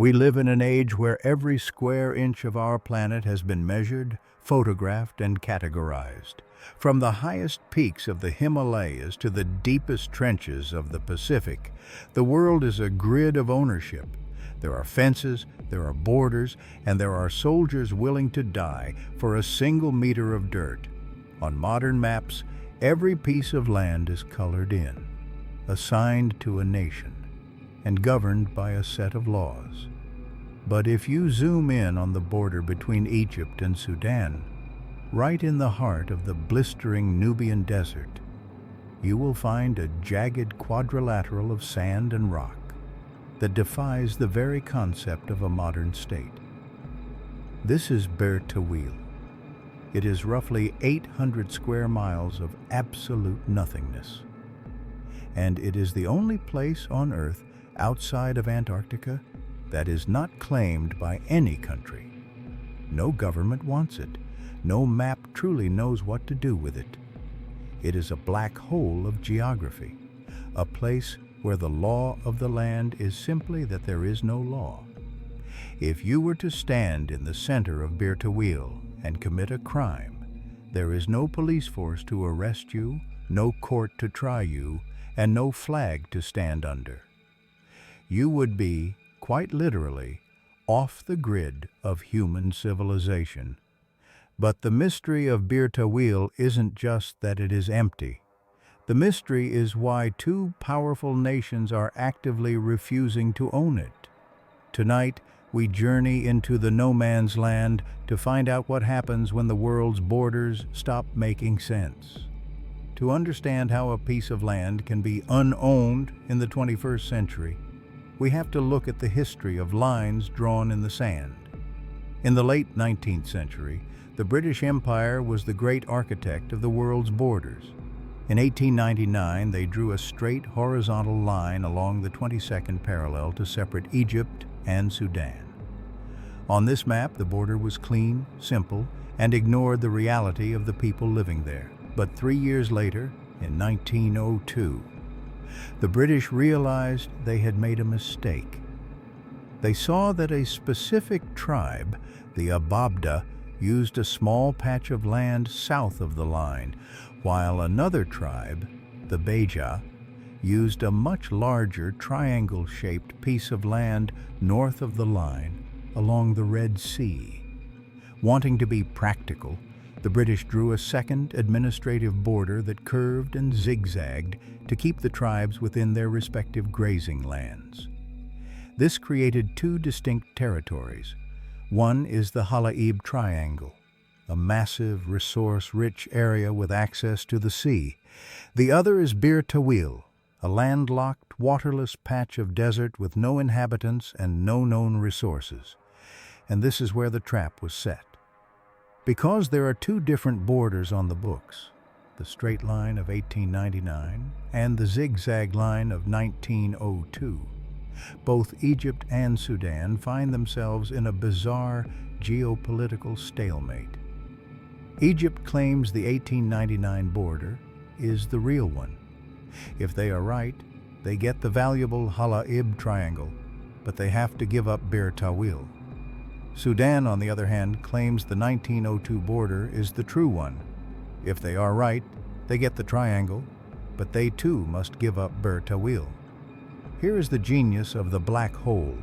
We live in an age where every square inch of our planet has been measured, photographed, and categorized. From the highest peaks of the Himalayas to the deepest trenches of the Pacific, the world is a grid of ownership. There are fences, there are borders, and there are soldiers willing to die for a single meter of dirt. On modern maps, every piece of land is colored in, assigned to a nation, and governed by a set of laws. But if you zoom in on the border between Egypt and Sudan, right in the heart of the blistering Nubian desert, you will find a jagged quadrilateral of sand and rock that defies the very concept of a modern state. This is Bir Tawil. It is roughly 800 square miles of absolute nothingness. And it is the only place on Earth outside of Antarctica that is not claimed by any country. No government wants it. No map truly knows what to do with it. It is a black hole of geography, a place where the law of the land is simply that there is no law. If you were to stand in the center of Bir Tawil and commit a crime, there is no police force to arrest you, no court to try you, and no flag to stand under. You would be, quite literally, off the grid of human civilization. But the mystery of Bir Tawil isn't just that it is empty. The mystery is why two powerful nations are actively refusing to own it. Tonight, we journey into the no man's land to find out what happens when the world's borders stop making sense. To understand how a piece of land can be unowned in the 21st century, we have to look at the history of lines drawn in the sand. In the late 19th century, the British Empire was the great architect of the world's borders. In 1899, they drew a straight horizontal line along the 22nd parallel to separate Egypt and Sudan. On this map, the border was clean, simple, and ignored the reality of the people living there. But 3 years later, in 1902, the British realized they had made a mistake. They saw that a specific tribe, the Ababda, used a small patch of land south of the line, while another tribe, the Beja, used a much larger triangle-shaped piece of land north of the line along the Red Sea. Wanting to be practical, the British drew a second administrative border that curved and zigzagged to keep the tribes within their respective grazing lands. This created two distinct territories. One is the Hala'ib Triangle, a massive, resource-rich area with access to the sea. The other is Bir Tawil, a landlocked, waterless patch of desert with no inhabitants and no known resources. And this is where the trap was set. Because there are two different borders on the books, the straight line of 1899 and the zigzag line of 1902, both Egypt and Sudan find themselves in a bizarre geopolitical stalemate. Egypt claims the 1899 border is the real one. If they are right, they get the valuable Hala'ib Triangle, but they have to give up Bir Tawil. Sudan, on the other hand, claims the 1902 border is the true one. If they are right, they get the triangle, but they too must give up Bir Tawil. Here is the genius of the black hole.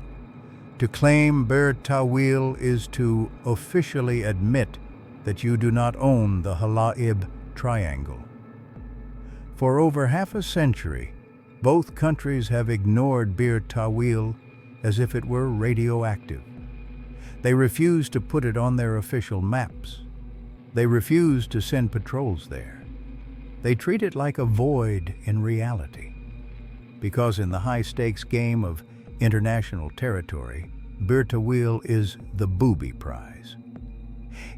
To claim Bir Tawil is to officially admit that you do not own the Hala'ib Triangle. For over half a century, both countries have ignored Bir Tawil as if it were radioactive. They refuse to put it on their official maps. They refuse to send patrols there. They treat it like a void in reality. Because in the high-stakes game of international territory, Bir Tawil is the booby prize.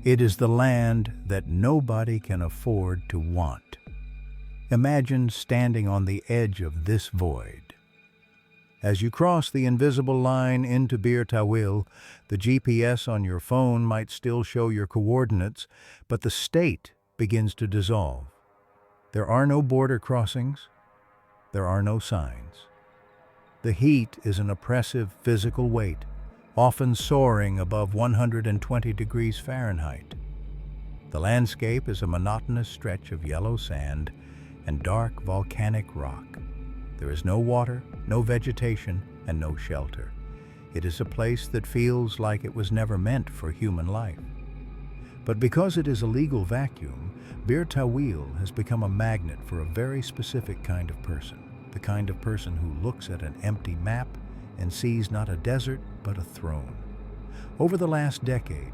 It is the land that nobody can afford to want. Imagine standing on the edge of this void. As you cross the invisible line into Bir Tawil, the GPS on your phone might still show your coordinates, but the state begins to dissolve. There are no border crossings. There are no signs. The heat is an oppressive physical weight, often soaring above 120 degrees Fahrenheit. The landscape is a monotonous stretch of yellow sand and dark volcanic rock. There is no water, no vegetation, and no shelter. It is a place that feels like it was never meant for human life. But because it is a legal vacuum, Bir Tawil has become a magnet for a very specific kind of person, the kind of person who looks at an empty map and sees not a desert but a throne. Over the last decade,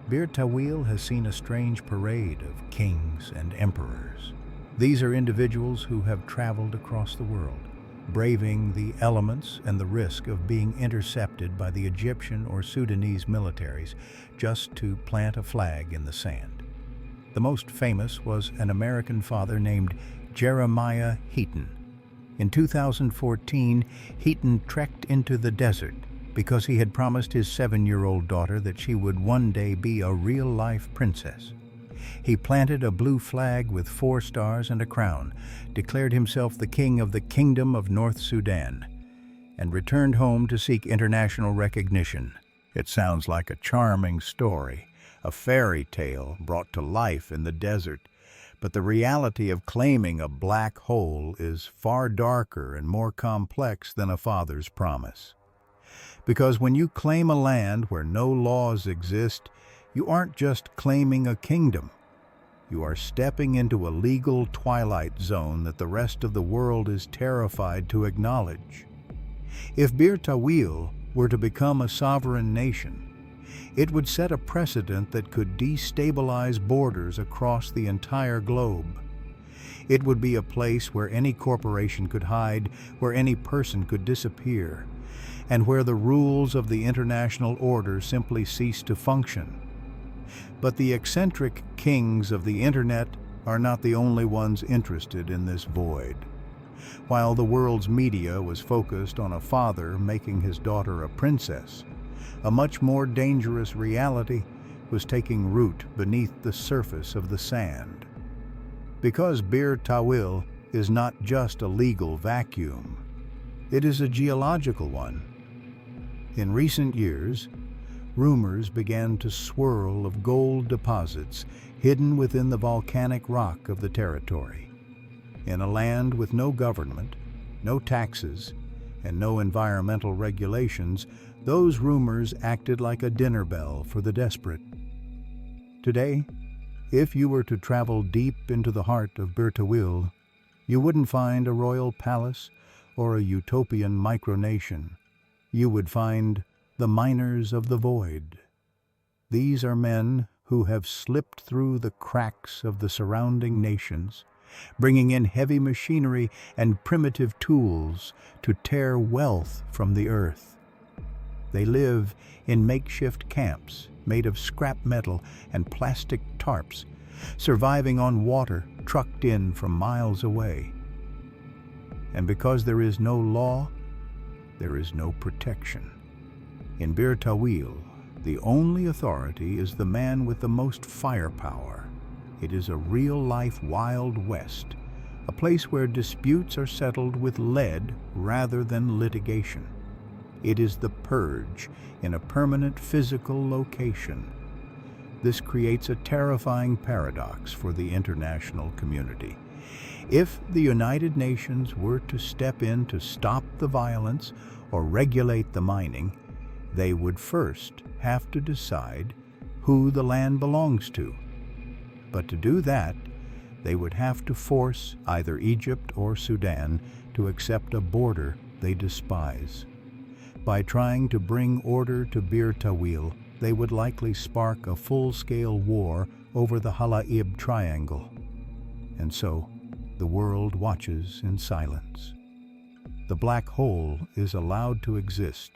Bir Tawil has seen a strange parade of kings and emperors. These are individuals who have traveled across the world, braving the elements and the risk of being intercepted by the Egyptian or Sudanese militaries just to plant a flag in the sand. The most famous was an American father named Jeremiah Heaton. In 2014, Heaton trekked into the desert because he had promised his 7-year-old daughter that she would one day be a real-life princess. He planted a blue flag with 4 stars and a crown, declared himself the king of the Kingdom of North Sudan, and returned home to seek international recognition. It sounds like a charming story, a fairy tale brought to life in the desert, but the reality of claiming a black hole is far darker and more complex than a father's promise. Because when you claim a land where no laws exist, you aren't just claiming a kingdom. You are stepping into a legal twilight zone that the rest of the world is terrified to acknowledge. If Bir Tawil were to become a sovereign nation, it would set a precedent that could destabilize borders across the entire globe. It would be a place where any corporation could hide, where any person could disappear, and where the rules of the international order simply cease to function. But the eccentric kings of the internet are not the only ones interested in this void. While the world's media was focused on a father making his daughter a princess, a much more dangerous reality was taking root beneath the surface of the sand. Because Bir Tawil is not just a legal vacuum, it is a geological one. In recent years, rumors began to swirl of gold deposits hidden within the volcanic rock of the territory. In a land with no government, no taxes, and no environmental regulations, those rumors acted like a dinner bell for the desperate. Today, if you were to travel deep into the heart of Bir Tawil, you wouldn't find a royal palace or a utopian micronation. You would find the miners of the void. These are men who have slipped through the cracks of the surrounding nations, bringing in heavy machinery and primitive tools to tear wealth from the earth. They live in makeshift camps made of scrap metal and plastic tarps, surviving on water trucked in from miles away. And because there is no law, there is no protection. In Bir Tawil, the only authority is the man with the most firepower. It is a real-life Wild West, a place where disputes are settled with lead rather than litigation. It is the purge in a permanent physical location. This creates a terrifying paradox for the international community. If the United Nations were to step in to stop the violence or regulate the mining, they would first have to decide who the land belongs to. But to do that, they would have to force either Egypt or Sudan to accept a border they despise. By trying to bring order to Bir Tawil, they would likely spark a full-scale war over the Hala'ib triangle. And so, the world watches in silence. The black hole is allowed to exist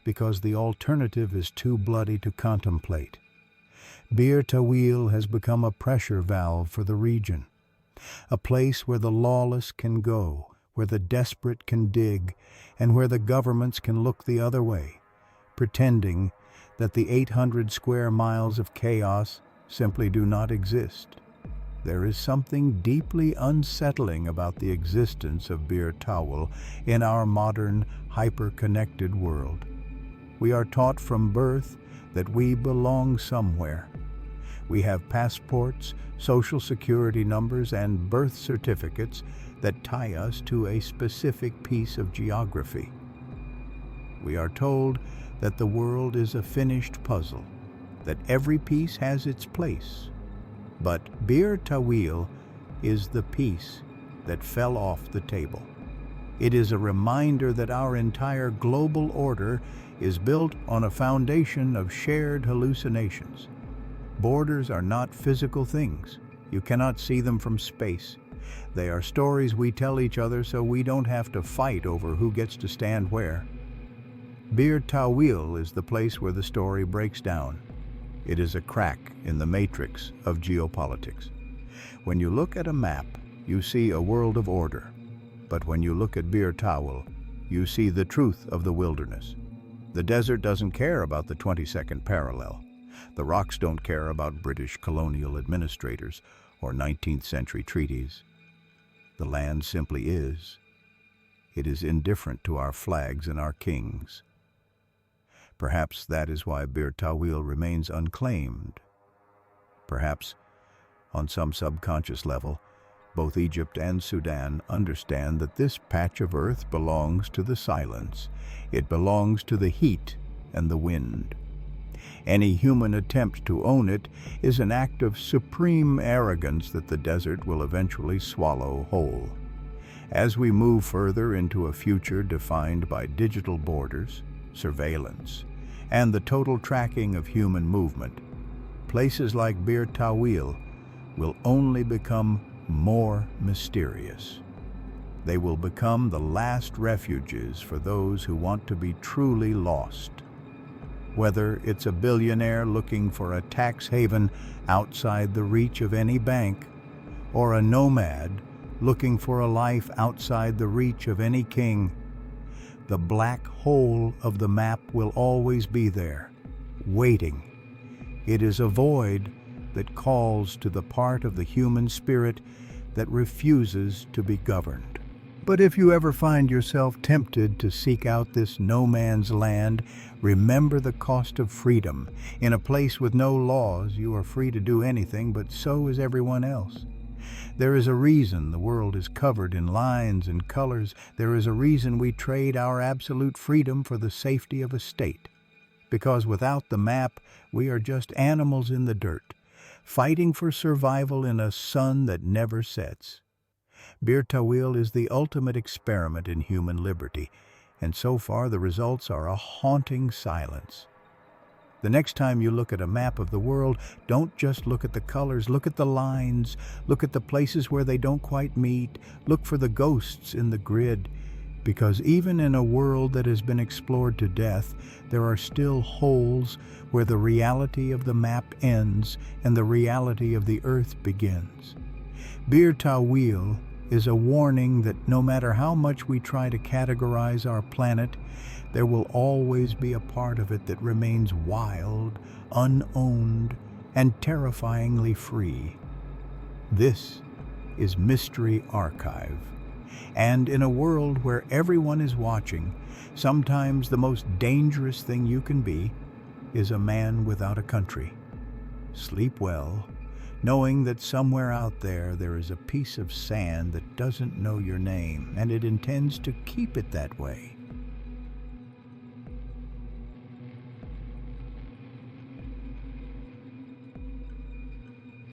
because the alternative is too bloody to contemplate. Bir Tawil has become a pressure valve for the region, a place where the lawless can go, where the desperate can dig, and where the governments can look the other way, pretending that the 800 square miles of chaos simply do not exist. There is something deeply unsettling about the existence of Bir Tawil in our modern, hyper-connected world. We are taught from birth that we belong somewhere. We have passports, social security numbers, and birth certificates that tie us to a specific piece of geography. We are told that the world is a finished puzzle, that every piece has its place. But Bir Tawil is the piece that fell off the table. It is a reminder that our entire global order is built on a foundation of shared hallucinations. Borders are not physical things. You cannot see them from space. They are stories we tell each other so we don't have to fight over who gets to stand where. Bir Tawil is the place where the story breaks down. It is a crack in the matrix of geopolitics. When you look at a map, you see a world of order. But when you look at Bir Tawil, you see the truth of the wilderness. The desert doesn't care about the 22nd parallel. The rocks don't care about British colonial administrators or 19th century treaties. The land simply is. It is indifferent to our flags and our kings. Perhaps that is why Bir Tawil remains unclaimed. Perhaps, on some subconscious level, both Egypt and Sudan understand that this patch of earth belongs to the silence. It belongs to the heat and the wind. Any human attempt to own it is an act of supreme arrogance that the desert will eventually swallow whole. As we move further into a future defined by digital borders, surveillance, and the total tracking of human movement, places like Bir Tawil will only become more mysterious. They will become the last refuges for those who want to be truly lost. Whether it's a billionaire looking for a tax haven outside the reach of any bank, or a nomad looking for a life outside the reach of any king, the black hole of the map will always be there, waiting. It is a void that calls to the part of the human spirit that refuses to be governed. But if you ever find yourself tempted to seek out this no man's land, remember the cost of freedom. In a place with no laws, you are free to do anything, but so is everyone else. There is a reason the world is covered in lines and colors. There is a reason we trade our absolute freedom for the safety of a state. Because without the map, we are just animals in the dirt, fighting for survival in a sun that never sets. Bir Tawil is the ultimate experiment in human liberty, and so far the results are a haunting silence. The next time you look at a map of the world, don't just look at the colors, look at the lines, look at the places where they don't quite meet, look for the ghosts in the grid, because even in a world that has been explored to death, there are still holes where the reality of the map ends and the reality of the earth begins. Bir Tawil is a warning that no matter how much we try to categorize our planet, there will always be a part of it that remains wild, unowned, and terrifyingly free. This is Mystery Archive. And in a world where everyone is watching, sometimes the most dangerous thing you can be is a man without a country. Sleep well, knowing that somewhere out there is a piece of sand that doesn't know your name, and it intends to keep it that way.